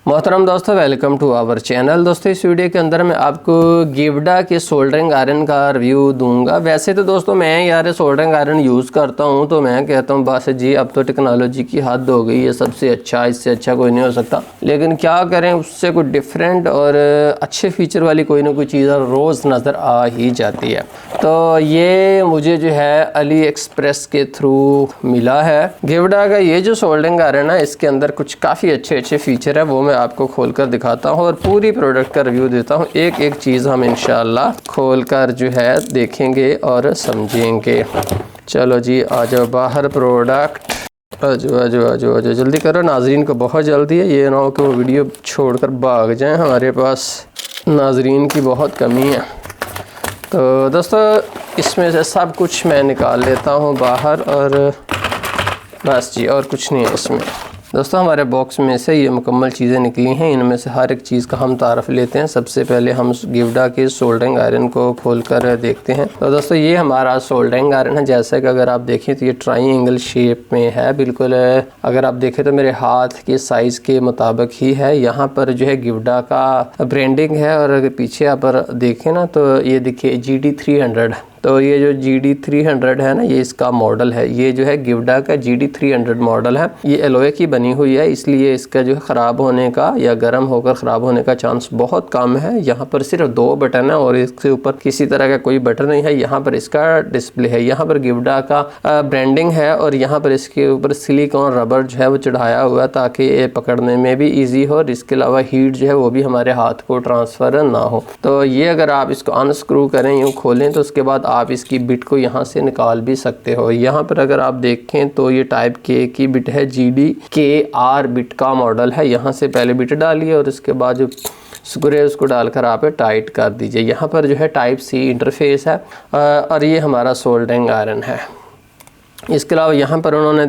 मोहतरम दोस्तों, welcome to our channel. दोस्तों, इस वीडियो के अंदर मैं आपको गिवडा के सोल्डरिंग आयरन का रिव्यू दूंगा। वैसे तो दोस्तों मैं यार सोल्डरिंग आयरन यूज़ करता हूं, तो मैं कहता हूं बस जी अब तो टेक्नोलॉजी की हद हो गई है, सबसे अच्छा, इससे अच्छा कोई नहीं हो सकता। लेकिन क्या करें, उससे कुछ डिफरेंट और अच्छे फीचर वाली कोई ना कोई चीज़ रोज़ नज़र आ ही जाती है। तो ये मुझे जो है अली एक्सप्रेस के थ्रू मिला है। गिवडा का ये जो सोल्डरिंग आयरन है, इसके अंदर कुछ काफ़ी अच्छे फीचर है, वो मैं आपको खोलकर दिखाता हूँ और पूरी प्रोडक्ट का रिव्यू देता हूँ। एक एक चीज़ हम इंशाल्लाह खोलकर जो है देखेंगे और समझेंगे। चलो जी, आ जाओ बाहर प्रोडक्ट। आजो जल्दी करो, नाजरीन को बहुत जल्दी है, ये ना हो कि वो वीडियो छोड़कर भाग जाएं। हमारे पास नाजरीन की बहुत कमी है। तो दोस्तों इसमें से सब कुछ मैं निकाल लेता हूँ बाहर और बस जी, और कुछ नहीं है इसमें। दोस्तों हमारे बॉक्स में से ये मुकम्मल चीज़ें निकली हैं, इनमें से हर एक चीज़ का हम तारफ़ लेते हैं। सबसे पहले हम गिवडा के सोल्डरिंग आयरन को खोलकर देखते हैं। तो दोस्तों ये हमारा सोल्डरिंग आयरन है। जैसा कि अगर आप देखें तो ये ट्रायंगल शेप में है बिल्कुल। अगर आप देखें तो मेरे हाथ के साइज़ के मुताबिक ही है। यहाँ पर जो है गिवडा का ब्रांडिंग है और अगर पीछे आप देखें ना तो ये देखिए GD300। तो ये जो GD300 है ना, ये इसका मॉडल है। ये जो है गिवडा का GD300 मॉडल है। ये एलोए की बनी हुई है, इसलिए इसका जो है ख़राब होने का या गर्म होकर ख़राब होने का चांस बहुत कम है। यहाँ पर सिर्फ 2 बटन है और इसके ऊपर किसी तरह का कोई बटन नहीं है। यहाँ पर इसका डिस्प्ले है, यहाँ पर गिवडा का ब्रांडिंग है और यहाँ पर इसके ऊपर सिलिकॉन रबर जो है वो चढ़ाया हुआ है ताकि ये पकड़ने में भी ईजी हो और इसके अलावा हीट जो है वो भी हमारे हाथ को ट्रांसफ़र ना हो। तो ये अगर आप इसको अनस्क्रू करें, यूँ खोलें, तो उसके बाद आप इसकी बिट को यहाँ से निकाल भी सकते हो। यहाँ पर अगर आप देखें तो ये टाइप के की बिट है, GDKR बिट का मॉडल है। यहाँ से पहले बिट डालिए और उसके बाद जो स्क्रू है उसको डालकर आप टाइट कर दीजिए। यहाँ पर जो है टाइप C इंटरफेस है और ये हमारा सोल्डरिंग आयरन है। इसके अलावा यहाँ पर उन्होंने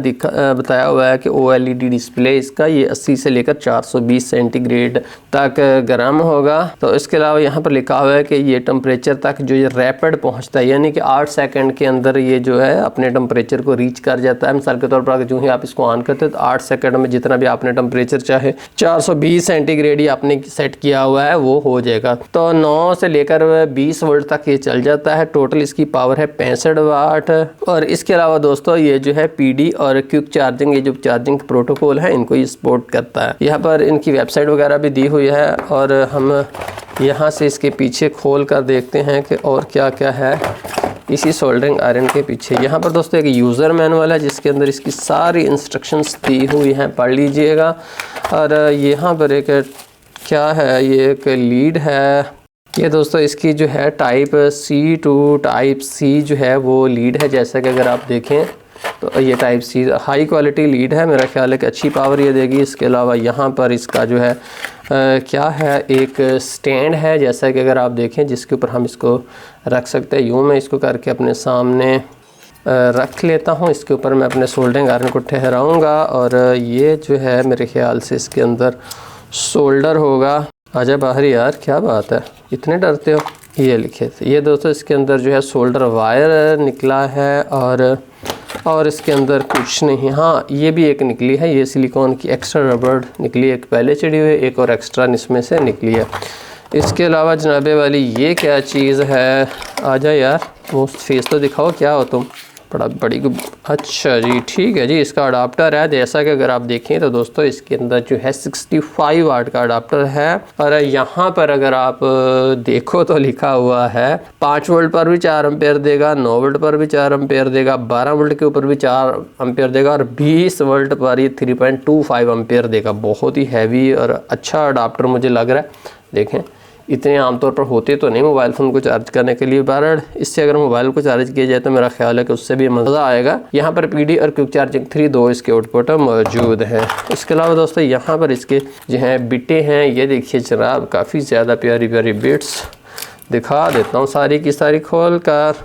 बताया हुआ है कि OLED डिस्प्ले इसका, ये 80 से लेकर 420 सेंटीग्रेड तक गर्म होगा। तो इसके अलावा यहाँ पर लिखा हुआ है कि ये टेम्परेचर तक जो ये रैपिड पहुँचता है, यानी कि 8 सेकंड के अंदर ये जो है अपने टेम्परेचर को रीच कर जाता है। मिसाल के तौर पर जो ही आप इसको ऑन करते हैं तो 8 सेकंड में जितना भी आपने टेम्परेचर चाहे 420 सेंटीग्रेड ही आपने सेट किया हुआ है वो हो जाएगा। तो 9 से लेकर 20 वोल्ट तक ये चल जाता है। टोटल इसकी पावर है 65 वाट। और इसके अलावा दोस्तों ये जो है PD और क्विक चार्जिंग, ये जो चार्जिंग प्रोटोकॉल है, इनको ये सपोर्ट करता है। यहाँ पर इनकी वेबसाइट वगैरह भी दी हुई है और हम यहाँ से इसके पीछे खोल कर देखते हैं कि और क्या क्या है इसी सोल्डरिंग आयरन के पीछे। यहाँ पर दोस्तों एक यूज़र मैनुअल है जिसके अंदर इसकी सारी इंस्ट्रक्शंस दी हुई हैं, पढ़ लीजिएगा। और यहाँ पर एक क्या है, ये एक लीड है। ये दोस्तों इसकी जो है type C to type C जो है वो लीड है। जैसा कि अगर आप देखें तो ये type C high quality lead है, मेरा ख्याल है कि अच्छी पावर ये देगी। इसके अलावा यहाँ पर इसका जो है क्या है, एक स्टैंड है जैसा कि अगर आप देखें, जिसके ऊपर हम इसको रख सकते हैं। यूँ मैं इसको करके अपने सामने रख लेता हूँ। इसके ऊपर मैं अपने सोल्डरिंग आयरन को ठहराऊँगा और ये जो है मेरे ख्याल से इसके अंदर सोल्डर होगा। आजा बाहर यार, क्या बात है, इतने डरते हो। ये लिखे थे ये दोस्तों, इसके अंदर जो है सोल्डर वायर निकला है और इसके अंदर कुछ नहीं। हाँ, ये भी एक निकली है, ये सिलिकॉन की एक्स्ट्रा रबर निकली, एक पहले चढ़ी हुई है, एक और एक्स्ट्रा इसमें से निकली है। इसके अलावा जनाबे वाली ये क्या चीज़ है, आजा यार वो फेस तो दिखाओ, क्या हो तुम, बड़ी अच्छा जी, ठीक है जी। इसका अडाप्टर है, जैसा कि अगर आप देखें तो दोस्तों इसके अंदर जो है 65 वाट का अडाप्टर है। और यहाँ पर अगर आप देखो तो लिखा हुआ है 5 वोल्ट पर भी 4 एम्पेयर देगा, 9 वोल्ट पर भी 4 एम्पेयर देगा, 12 वोल्ट के ऊपर भी 4 एम्पेयर देगा और 20 वोल्ट पर ये 3.25 एम्पेयर देगा। बहुत ही हैवी और अच्छा अडाप्टर मुझे लग रहा है। देखें, इतने आमतौर पर होते तो नहीं मोबाइल फ़ोन को चार्ज करने के लिए। बहरहाल इससे अगर मोबाइल को चार्ज किया जाए तो मेरा ख्याल है कि उससे भी मज़ा आएगा। यहाँ पर PD और क्विक चार्जिंग 3 दो इसके आउटपुट मौजूद हैं। इसके अलावा दोस्तों यहाँ पर इसके जो हैं बिटें हैं, ये देखिए जनाब, काफ़ी ज़्यादा प्यारी प्यारी बिट्स दिखा देता हूँ सारी की सारी खोल कर।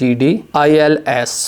GD-ILS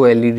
OLED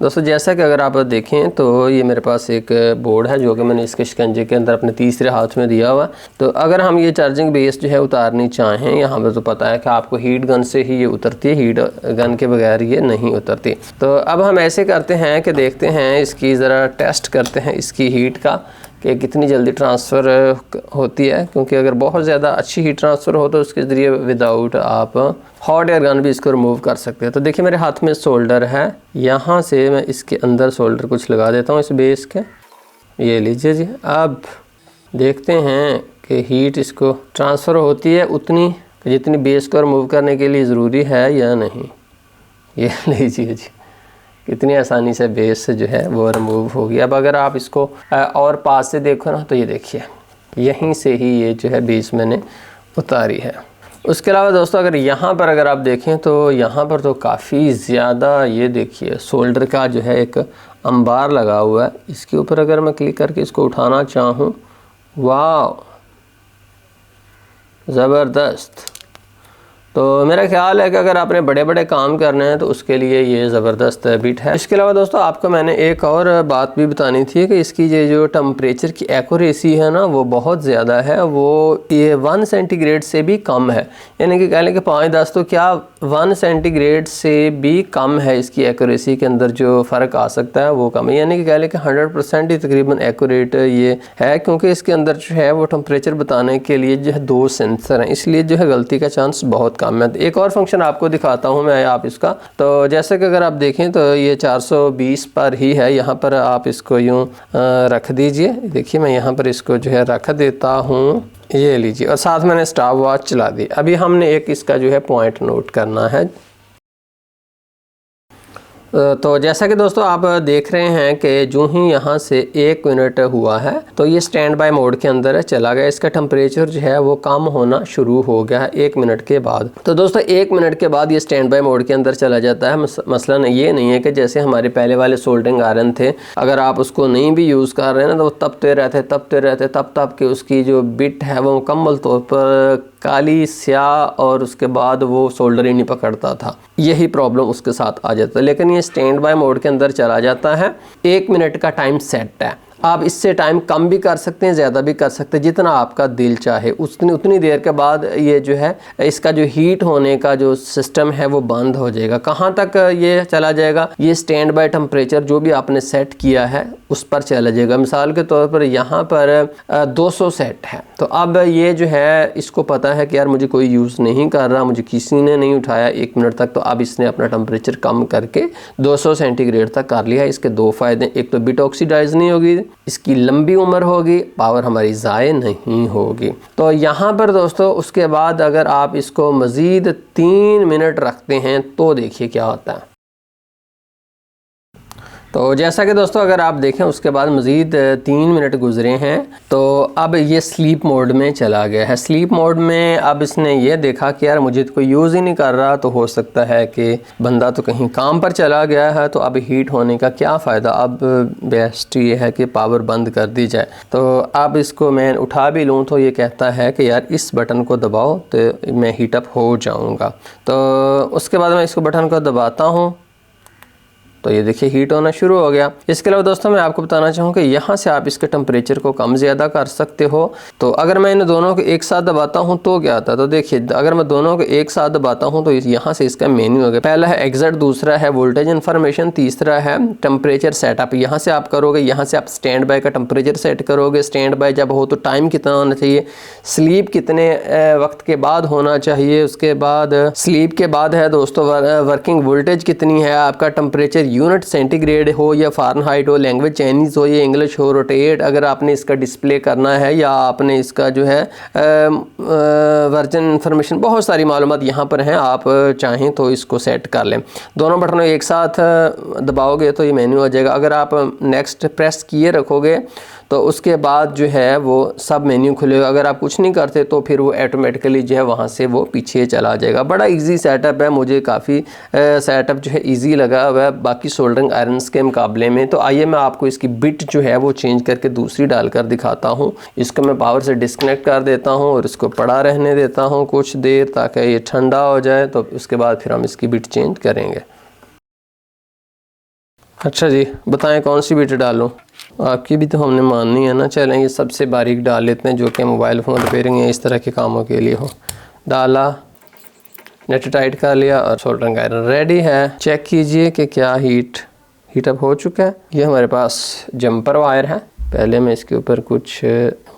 दोस्तों जैसा कि अगर आप देखें तो ये मेरे पास एक बोर्ड है जो कि मैंने इसके शिकंजे के अंदर अपने तीसरे हाथ में दिया हुआ। तो अगर हम ये चार्जिंग बेस जो है उतारनी चाहें, यहाँ पर तो पता है कि आपको हीट गन से ही ये उतरती है, हीट गन के बगैर ये नहीं उतरती। तो अब हम ऐसे करते हैं कि देखते हैं इसकी ज़रा टेस्ट करते हैं इसकी हीट का कि कितनी जल्दी ट्रांसफ़र होती है, क्योंकि अगर बहुत ज़्यादा अच्छी हीट ट्रांसफ़र हो तो उसके ज़रिए विदाउट आप हॉट एयर गन भी इसको रिमूव कर सकते हैं। तो देखिए मेरे हाथ में सोल्डर है, यहाँ से मैं इसके अंदर सोल्डर कुछ लगा देता हूँ इस बेस के, ये लीजिए जी। अब देखते हैं कि हीट इसको ट्रांसफ़र होती है उतनी जितनी बेस को रिमूव करने के लिए ज़रूरी है या नहीं। ये लीजिए जी, कितनी आसानी से बेस से जो है वो रिमूव हो गया। अब अगर आप इसको और पास से देखो ना तो ये देखिए यहीं से ही ये जो है बेस मैंने उतारी है। उसके अलावा दोस्तों अगर यहाँ पर अगर आप देखें तो यहाँ पर तो काफ़ी ज़्यादा ये देखिए सोल्डर का जो है एक अंबार लगा हुआ है। इसके ऊपर अगर मैं क्लिक करके इसको उठाना चाहूँ, वाह ज़बरदस्त। तो मेरा ख्याल है कि अगर आपने बड़े बड़े काम करने हैं तो उसके लिए ये ज़बरदस्त बिट है। इसके अलावा दोस्तों आपको मैंने एक और बात भी बतानी थी कि इसकी ये जो टेम्परेचर की एक्यूरेसी है ना वो बहुत ज़्यादा है, वो ये 1 सेंटीग्रेड से भी कम है। यानी कि कह लें कि 5-10 तो क्या 1 सेंटीग्रेड से भी कम है इसकी एक्यूरेसी के अंदर जो फ़र्क आ सकता है वो कम है। यानी कि कह लें कि 100% ही तकरीबन एक्यूरेट ये है, क्योंकि इसके अंदर जो है वो टेम्परेचर बताने के लिए जो है 2 सेंसर हैं, इसलिए जो है गलती का चांस बहुत कम है। एक और फंक्शन आपको दिखाता हूं मैं आप इसका। तो जैसे कि अगर आप देखें तो ये 420 पर ही है, यहाँ पर आप इसको यूं रख दीजिए। देखिए मैं यहाँ पर इसको जो है रख देता हूँ, ये लीजिए, और साथ मैंने स्टॉप वॉच चला दी। अभी हमने एक इसका जो है पॉइंट नोट करना है। तो जैसा कि दोस्तों आप देख रहे हैं कि जो ही यहाँ से 1 मिनट हुआ है तो ये स्टैंड बाय मोड के अंदर चला गया। इसका टेम्परेचर जो है वो कम होना शुरू हो गया है 1 मिनट के बाद। तो दोस्तों 1 मिनट के बाद ये स्टैंड बाय मोड के अंदर चला जाता है। मसलन ये नहीं है कि जैसे हमारे पहले वाले सोल्डरिंग आयरन थे, अगर आप उसको नहीं भी यूज़ कर रहे हैं ना तो वो तपते रहते तब के उसकी जो बिट है वो मुकम्मल तौर पर काली स्याह और उसके बाद वो सोल्डर ही नहीं पकड़ता था, यही प्रॉब्लम उसके साथ आ जाता है। लेकिन ये स्टैंड बाय मोड के अंदर चला जाता है। 1 मिनट का टाइम सेट है, आप इससे टाइम कम भी कर सकते हैं, ज़्यादा भी कर सकते हैं, जितना आपका दिल चाहे। उतनी देर के बाद ये जो है इसका जो हीट होने का जो सिस्टम है वो बंद हो जाएगा। कहाँ तक ये चला जाएगा, ये स्टैंड बाय टेम्परेचर जो भी आपने सेट किया है उस पर चला जाएगा। मिसाल के तौर पर यहाँ पर 200 सेट है, तो अब ये जो है इसको पता है कि यार मुझे कोई यूज़ नहीं कर रहा, मुझे किसी ने नहीं उठाया 1 मिनट तक, तो अब इसने अपना टेम्परेचर कम करके 200 सेंटीग्रेड तक कर लिया है। इसके 2 फ़ायदे, एक तो बिट ऑक्सीडाइज नहीं होगी, इसकी लंबी उम्र होगी, पावर हमारी ज़ाय नहीं होगी। तो यहाँ पर दोस्तों उसके बाद अगर आप इसको मज़ीद 3 मिनट रखते हैं तो देखिए क्या होता है। तो जैसा कि दोस्तों अगर आप देखें उसके बाद मज़ीद 3 मिनट गुजरे हैं तो अब ये स्लीप मोड में चला गया है। स्लीप मोड में अब इसने ये देखा कि यार मुझे तो कोई यूज़ ही नहीं कर रहा, तो हो सकता है कि बंदा तो कहीं काम पर चला गया है, तो अब हीट होने का क्या फ़ायदा, अब बेस्ट ये है कि पावर बंद कर दी जाए। तो अब इसको मैं उठा भी लूँ तो ये कहता है कि यार इस बटन को दबाओ तो मैं हीटअप हो जाऊँगा। तो उसके बाद मैं इसको बटन को दबाता हूँ तो ये देखिए हीट होना शुरू हो गया। इसके अलावा दोस्तों मैं आपको बताना चाहूँ कि यहाँ से आप इसके टेम्परेचर को कम ज़्यादा कर सकते हो। तो अगर मैं इन दोनों को एक साथ दबाता हूँ तो क्या आता है, तो देखिए अगर मैं दोनों को एक साथ दबाता हूँ तो यहाँ से इसका मेन्यू हो गया। पहला है एग्जिट, दूसरा है वोल्टेज इन्फॉर्मेशन, तीसरा है टेम्परेचर सेटअप। यहाँ से आप करोगे, यहाँ से आप स्टैंड बाय का टेम्परेचर सेट करोगे, स्टैंड बाय जब हो तो टाइम कितना होना चाहिए, स्लीप कितने वक्त के बाद होना चाहिए, उसके बाद स्लीप के बाद है दोस्तों वर्किंग वोल्टेज कितनी है, आपका टेम्परेचर यूनिट सेंटीग्रेड हो या फ़ारेनहाइट हो, लैंग्वेज चाइनीज़ हो या इंग्लिश हो, रोटेट अगर आपने इसका डिस्प्ले करना है या आपने इसका जो है वर्जन इन्फॉर्मेशन, बहुत सारी मालूमात यहाँ पर हैं। आप चाहें तो इसको सेट कर लें। दोनों बटनों एक साथ दबाओगे तो ये मेन्यू आ जाएगा। अगर आप नेक्स्ट प्रेस किए रखोगे तो उसके बाद जो है वो सब मेन्यू खुलेगा। अगर आप कुछ नहीं करते तो फिर वो ऑटोमेटिकली जो है वहाँ से वो पीछे चला जाएगा। बड़ा इजी सेटअप है, मुझे काफ़ी सेटअप जो है इजी लगा हुआ है बाकी सोल्डरिंग आयरन्स के मुकाबले में। तो आइए मैं आपको इसकी बिट जो है वो चेंज करके दूसरी डालकर दिखाता हूँ। इसको मैं पावर से डिस्कनेक्ट कर देता हूँ और इसको पड़ा रहने देता हूँ कुछ देर ताकि ये ठंडा हो जाए, तो उसके बाद फिर हम इसकी बिट चेंज करेंगे। अच्छा जी, बताएं कौन सी बीट डालूं? आपकी भी तो हमने माननी है ना। चलें ये सबसे बारीक डाल लेते हैं जो कि मोबाइल फ़ोन रिपेयरिंग या इस तरह के कामों के लिए हो। डाला, नेट टाइट कर लिया और सोल्डरिंग आयरन रेडी है। चेक कीजिए कि क्या हीट अप हो चुका है। ये हमारे पास जंपर वायर है। पहले मैं इसके ऊपर कुछ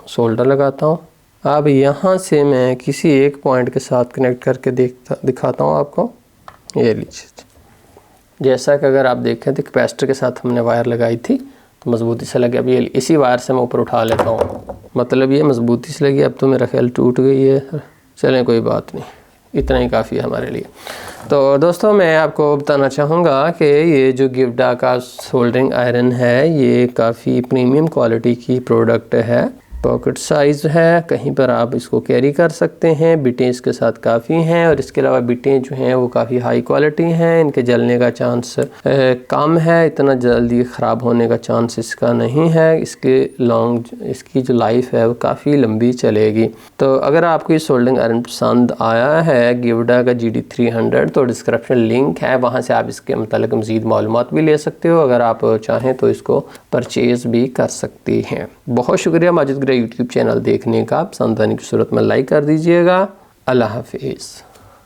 सोल्डर लगाता हूँ। अब यहाँ से मैं किसी एक पॉइंट के साथ कनेक्ट करके दिखाता हूँ आपको। ये लीजिए, जैसा कि अगर आप देखें तो कैपेसिटर के साथ हमने वायर लगाई थी तो मज़बूती से लगी। अब ये इसी वायर से मैं ऊपर उठा लेता हूँ, मतलब ये मज़बूती से लगी। अब तो मेरा ख्याल टूट गई है। चलें कोई बात नहीं, इतना ही काफ़ी है हमारे लिए। तो दोस्तों मैं आपको बताना चाहूँगा कि ये जो गिवडा का सोल्डरिंग आयरन है ये काफ़ी प्रीमियम क्वालिटी की प्रोडक्ट है। पॉकेट साइज़ है, कहीं पर आप इसको कैरी कर सकते हैं। बिटें इसके साथ काफ़ी हैं और इसके अलावा बिटें जो हैं वो काफ़ी हाई क्वालिटी हैं। इनके जलने का चांस कम है, इतना जल्दी ख़राब होने का चांस इसका नहीं है। इसकी जो लाइफ है वो काफ़ी लंबी चलेगी। तो अगर आपको ये सोल्डरिंग आयरन पसंद आया है गिवडा का GD300 तो डिस्क्रिप्शन लिंक है, वहाँ से आप इसके मतलब मज़ीद मालूमात भी ले सकते हो। अगर आप चाहें तो इसको परचेज़ भी कर सकते हैं। बहुत शुक्रिया माजिद यूट्यूब चैनल देखने का। पसंद आने की सूरत में लाइक कर दीजिएगा। अल्लाह हाफिज़।